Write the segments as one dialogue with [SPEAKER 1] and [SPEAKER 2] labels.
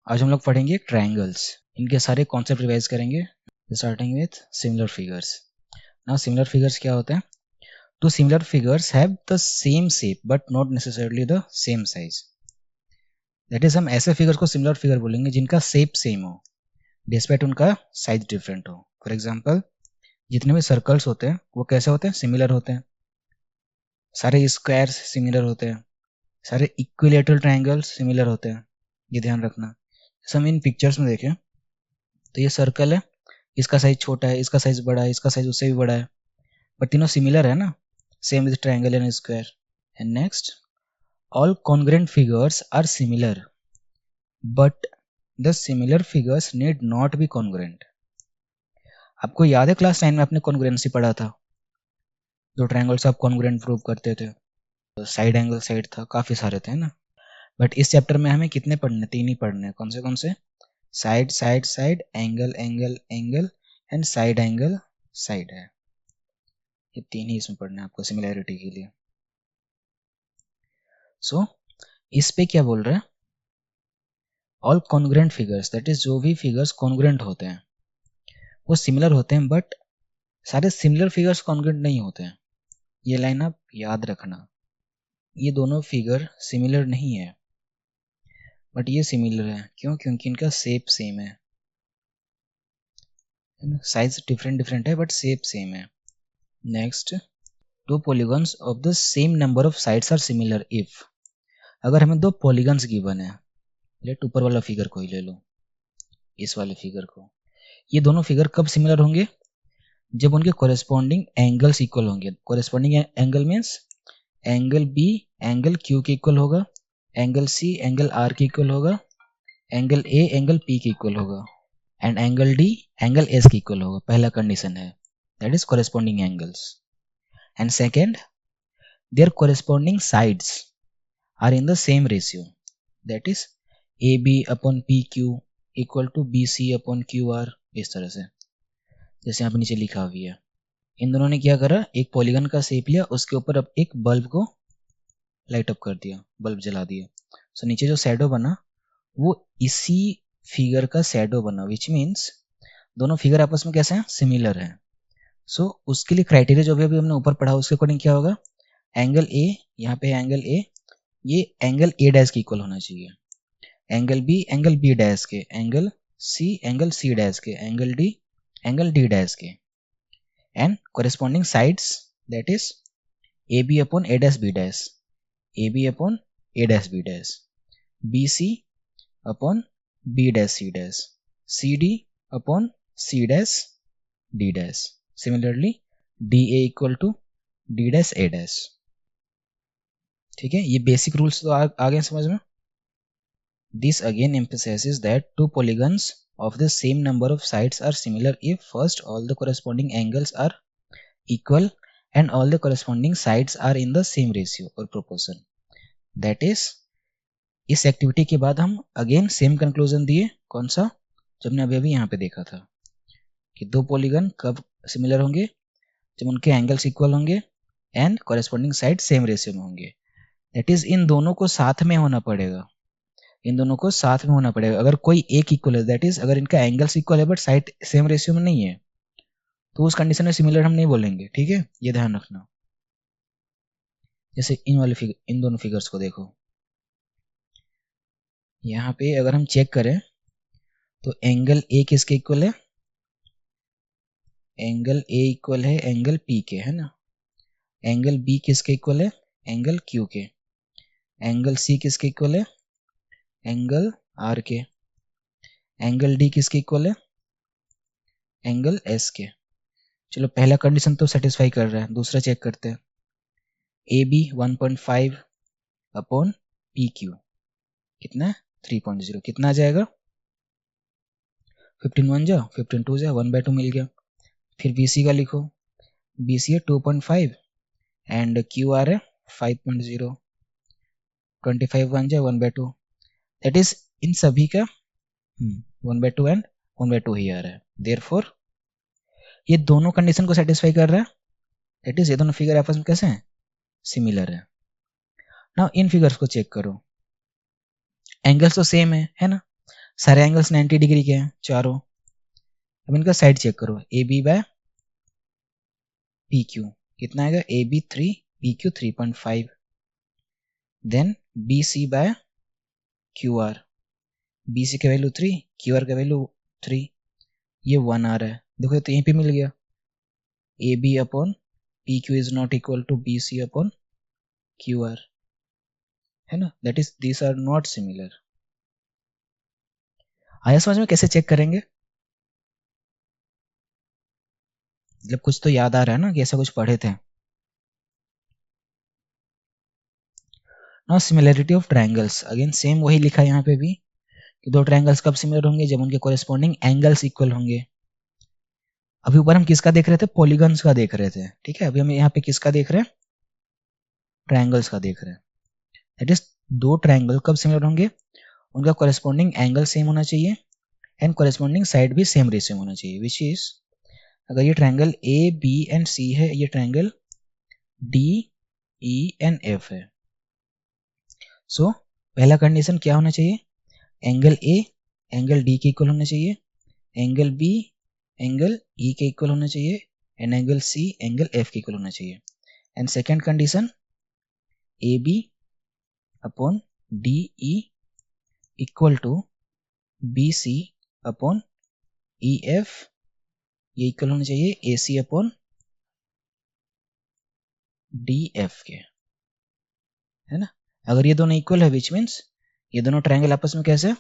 [SPEAKER 1] आज हम लोग पढ़ेंगे ट्रायंगल्स। इनके सारे कॉन्सेप्ट रिवाइज करेंगे, starting with similar figures. Now similar figures क्या होते हैं? Two similar figures have the same shape but not necessarily the same size. That is हम ऐसे फिगर्स को सिमिलर फिगर बोलेंगे जिनका शेप सेम हो डिस्पाइट उनका साइज डिफरेंट हो। फॉर एग्जाम्पल, जितने भी सर्कल्स होते हैं वो कैसे होते हैं? सिमिलर होते हैं। सारे स्क्वायर्स सिमिलर होते हैं। सारे इक्विलेटरल ट्रायंगल्स सिमिलर होते हैं। ये ध्यान रखना। जैसे हम इन पिक्चर्स में देखें तो ये सर्कल है, इसका साइज छोटा है, इसका साइज बड़ा है, इसका साइज उससे भी बड़ा है, बट तीनों सिमिलर है ना, same with triangle and square. And next, all congruent figures are similar but the similar figures need not be congruent. आपको याद है क्लास 9 में आपने कॉन्ग्रुएंसी पढ़ा था, जो ट्रायंगल्स आप कॉन्ग्रुएंट प्रूव करते थे, तो साइड एंगल साइड था, काफी सारे थे ना। बट इस चैप्टर में हमें कितने पढ़ने? 3 ही पढ़ने। कौन से? Side side side, angle angle angle and side angle side है। ये 3 ही इसमें पढ़ना है आपको सिमिलैरिटी के लिए। सो इस पे क्या बोल रहे हैं? All congruent figures, that is जो भी फिगर्स कॉन्ग्रुएंट होते हैं वो सिमिलर होते हैं, बट सारे सिमिलर फिगर्स कॉन्ग्रुएंट नहीं होते हैं। ये लाइन आप याद रखना। ये दोनों फिगर सिमिलर नहीं है, बट ये सिमिलर है। क्यों? क्योंकि इनका शेप सेम है। साइज डिफरेंट डिफरेंट है बट शेप सेम है। Next, two polygons of the same number of sides are similar if. अगर हमें 2 पॉलीगॉन्स गिवन है, लेट ऊपर वाला फिगर को ही ले लो, इस वाले फिगर को। ये दोनों फिगर कब सिमिलर होंगे? जब उनके कोरेस्पॉन्डिंग एंगल्स इक्वल होंगे। Corresponding angle means angle B angle Q के इक्वल होगा, एंगल सी एंगल आर के इक्वल होगा, एंगल ए एंगल पी के इक्वल होगा, and angle D angle S के इक्वल होगा। पहला कंडीशन है, that is corresponding angles. And second, their corresponding sides are in the same ratio, that is AB upon PQ equal to BC upon QR। इस तरह से जैसे यहाँ पे नीचे लिखा हुआ है। इन दोनों ने क्या करा? एक पॉलीगन का शेप लिया, उसके ऊपर अब एक बल्ब को लाइट अप कर दिया, बल्ब जला दिया। सो नीचे जो शैडो बना वो इसी फिगर का शैडो बना, विच मीन्स दोनों फिगर आपस में कैसे हैं? सिमिलर है। सो उसके लिए क्राइटेरिया जो भी अभी हमने ऊपर पढ़ा उसके अकॉर्डिंग क्या होगा? एंगल ए, यहाँ पे एंगल ए, ये एंगल ए डैश के इक्वल होना चाहिए। एंगल बी डैश के, एंगल सी डैश के, एंगल डी डैश के। And corresponding sides, that is A B upon A dash B dash, A B upon A dash B dash, B C upon B dash C dash, C D upon C dash D dash. Similarly D A equal to D dash A dash. ठीक है, ये basic rules तो आ गए समझ में। This again emphasizes that two polygons of the same number of sides are similar if first all the corresponding angles are equal and all the corresponding sides are in the same ratio or proportion. That is, इस activity के बाद हम again same conclusion दिए। कौन सा? जो हमने अभी यहाँ पे देखा था कि 2 पॉलीगन कब सिमिलर होंगे? जब उनके एंगल्स इक्वल होंगे and corresponding side same ratio में होंगे। दैट इज इन दोनों को साथ में होना पड़ेगा, इन दोनों को साथ में होना पड़ेगा। अगर कोई एक इक्वल है, दैट इज अगर इनका एंगल्स इक्वल है बट साइड सेम रेशियो में नहीं है, तो उस कंडीशन में सिमिलर हम नहीं बोलेंगे। ठीक है, ये ध्यान रखना। जैसे इन वाले फिगर, इन दोनों फिगर्स को देखो, यहाँ पे अगर हम चेक करें तो एंगल ए किसके इक्वल है? एंगल ए इक्वल है एंगल पी के, है ना। एंगल बी किसके इक्वल है? एंगल क्यू के। एंगल सी किसके इक्वल है? एंगल आर के। एंगल डी किसके इक्वल है? एंगल एस के। चलो पहला कंडीशन तो सेटिस्फाई कर रहा है, दूसरा चेक करते हैं। A B 1.5 upon P Q कितना है? 3.0। कितना आ जाएगा? 15 1 जा 15 2 जा 1/2 मिल गया। फिर बी सी का लिखो, बी सी है 2.5 एंड क्यू आर है 5.0। 25 1 जा 1/2, दैट इज इन सभी का 1/2 एंड 1/2 ही आ रहा है। देयरफॉर ये दोनों कंडीशन को सेटिस्फाई कर रहा है, दैट इज ये दोनों फिगर आपस में कैसे हैं, सिमिलर है। नाउ इन फिगर्स को चेक करो, एंगल्स तो सेम है ना, सारे एंगल्स 90 डिग्री के हैं चारों। अब इनका साइड चेक करो, A B by P Q कितना आएगा, A B 3 P Q 3.5, then B C by Q R, B C का वैल्यू 3, क्यू आर का वैल्यू 3, ये 1 आ रहा है, देखो तो यहीं पे मिल गया, A B upon P Q is not equal to B C upon Q R, है ना, that is these are not similar. आया समझ में कैसे चेक करेंगे, मतलब कुछ तो याद आ रहा है ना कि ऐसा कुछ पढ़े थे। Now similarity of triangles, again same वही लिखा है यहाँ पे भी कि दो ट्रायंगल्स कब सिमिलर होंगे, जब उनके कोरेस्पॉन्डिंग एंगल्स इक्वल होंगे। अभी ऊपर हम किसका देख रहे थे, पॉलीगन्स का देख रहे थे, ठीक है, अभी हम यहाँ पे किसका देख रहे हैं, ट्रायंगल्स का देख रहे हैं। दैट इज दो ट्रायंगल कब सिमिलर होंगे, उनका कोरेस्पॉन्डिंग एंगल सेम होना चाहिए एंड कोरेस्पॉन्डिंग साइड भी सेम रेशियो होना चाहिए, विच इज अगर ये ट्रायंगल ए बी एंड सी है, ये triangle D E and F है। सो पहला कंडीशन क्या होना चाहिए, एंगल ए एंगल डी के इक्वल होना चाहिए, एंगल बी एंगल ई के इक्वल होना चाहिए and angle C angle F के इक्वल होना चाहिए। And second condition A B upon D E equal to B C upon E F, ये इक्वल होना चाहिए A C upon D F के, है ना। अगर ये दोनों इक्वल है विच मीन्स ये दोनों ट्रायंगल आपस में कैसे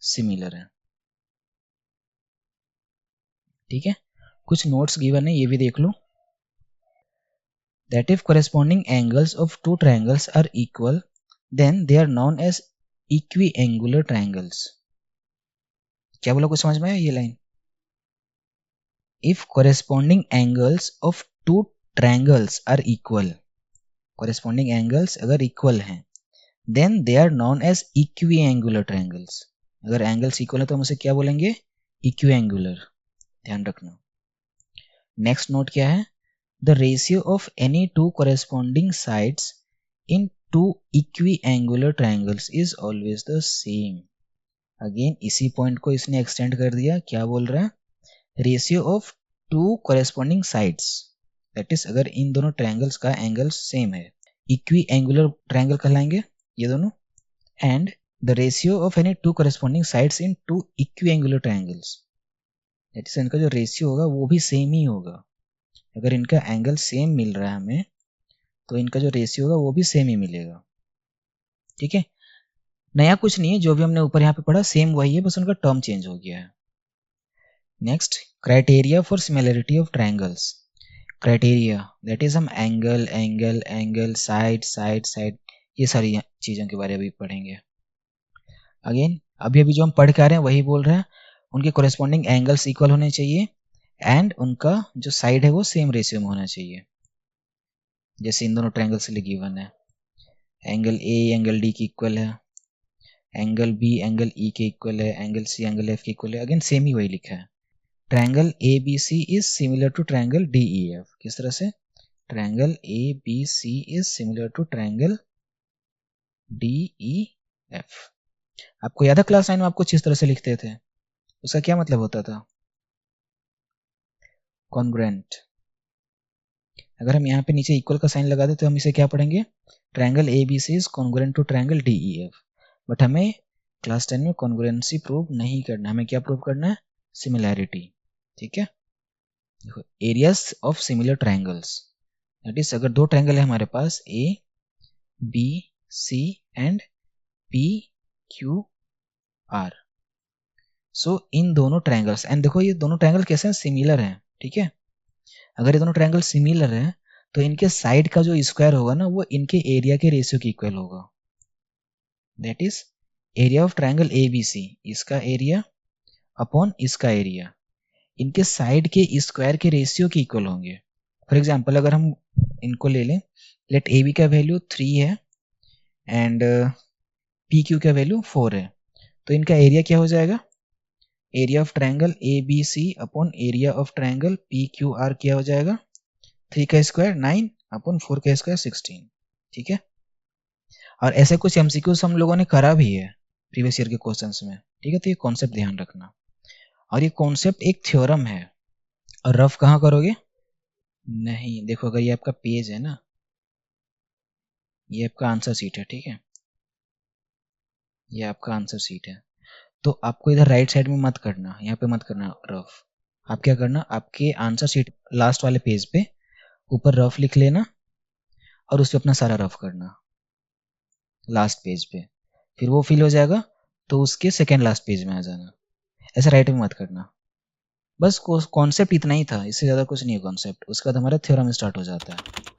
[SPEAKER 1] सिमिलर है, ठीक है। कुछ नोट्स गिवन है, ये भी देख लो। That if corresponding angles of two triangles are equal, then they are known as equiangular triangles. क्या बोला, कुछ समझ में आया ये line, if corresponding angles of two triangles are equal, corresponding angles अगर equal हैं, then they are known as equiangular triangles. अगर angles equal है तो हम उसे क्या बोलेंगे, equiangular, ध्यान रखना। नेक्स्ट नोट क्या है, the ratio of any two corresponding sides in two equiangular triangles is always the same. Again इसी पॉइंट को इसने एक्सटेंड कर दिया, क्या बोल रहा है, ratio of two corresponding sides, that is अगर इन दोनों ट्रायंगल्स का एंगल सेम है, इक्विएंगुलर ट्रायंगल कहलाएंगे ये दोनों, and the ratio of any two corresponding sides in two equiangular triangles, that is इनका जो रेशियो होगा वो भी सेम ही होगा। अगर इनका एंगल सेम मिल रहा है हमें, तो इनका जो रेशियो होगा वो भी सेम ही मिलेगा, ठीक है। नया कुछ नहीं है, जो भी हमने ऊपर यहाँ पे पढ़ा सेम वही है, बस उनका टर्म चेंज हो गया है। Next, criteria for similarity of triangles. Criteria that is हम angle angle angle side side side ये सारी चीज़ों के बारे में भी पढ़ेंगे। अगेन अभी अभी जो हम पढ़ के आ रहे हैं वही बोल रहे हैं, उनके कोरेस्पॉन्डिंग एंगल्स इक्वल होने चाहिए एंड उनका जो साइड है वो सेम रेशियो में होना चाहिए, जैसे इन दोनों ट्रायंगल से गिवन है, एंगल ए एंगल डी की इक्वल है, एंगल बी एंगल ई के इक्वल है, एंगल सी एंगल एफ के इक्वल है, अगेन सेम ही वही लिखा है। Triangle A B C is similar to triangle D E F, किस तरह से, triangle A B C is similar to triangle D E F. आपको याद है क्लास 9 में आपको किस तरह से लिखते थे, उसका क्या मतलब होता था, कॉन्ग्रुएंट। अगर हम यहाँ पे नीचे इक्वल का साइन लगा दे तो हम इसे क्या पढ़ेंगे, triangle A B C is congruent to triangle D E F. But हमें क्लास 10 में कॉन्ग्रुएंसी प्रूव नहीं करना, हमें क्या प्रूव करना है, सिमिलैरिटी, ठीक है। देखो areas of similar triangles, that is अगर दो ट्रायंगल है हमारे पास A B C and P Q R, so in दोनों ट्रायंगल्स, एंड देखो ये दोनों ट्रायंगल कैसे हैं, सिमिलर हैं, ठीक है। अगर ये दोनों ट्रायंगल सिमिलर हैं तो इनके साइड का जो स्क्वायर होगा ना वो इनके एरिया के रेशियो के इक्वल होगा, that is area of triangle A B C, इसका एरिया अपॉन इसका एरिया इनके साइड के स्क्वायर के रेशियो के इक्वल होंगे। फॉर एग्जांपल अगर हम इनको ले लें, लेट ए बी का वैल्यू 3 है एंड पी क्यू का वैल्यू 4 है, तो इनका एरिया क्या हो जाएगा, area of triangle A B C upon area of triangle P Q R क्या हो जाएगा 3 का स्क्वायर 9 अपॉन 4 का स्क्वायर 16। ठीक है, और ऐसे कुछ एमसीक्यूज हम लोगों ने करा भी है प्रीवियस ईयर के क्वेश्चंस में। ठीक है, तो ये कॉन्सेप्ट ध्यान रखना, और ये कॉन्सेप्ट एक थ्योरम है। और रफ कहाँ करोगे? नहीं, देखो अगर ये आपका पेज है ना, ये आपका आंसर शीट है, ठीक है, ये आपका आंसर शीट है, तो आपको इधर राइट साइड में मत करना, यहाँ पे मत करना रफ। आप क्या करना, आपके आंसर शीट लास्ट वाले पेज पे ऊपर रफ लिख लेना और उस पर अपना सारा रफ करना लास्ट पेज पे, फिर वो फिल हो जाएगा तो उसके सेकेंड लास्ट पेज में आ जाना, ऐसा राइट में मत करना। बस कॉन्सेप्ट इतना ही था, इससे ज़्यादा कुछ नहीं है कॉन्सेप्ट, उसके बाद हमारा थ्योरम स्टार्ट हो जाता है।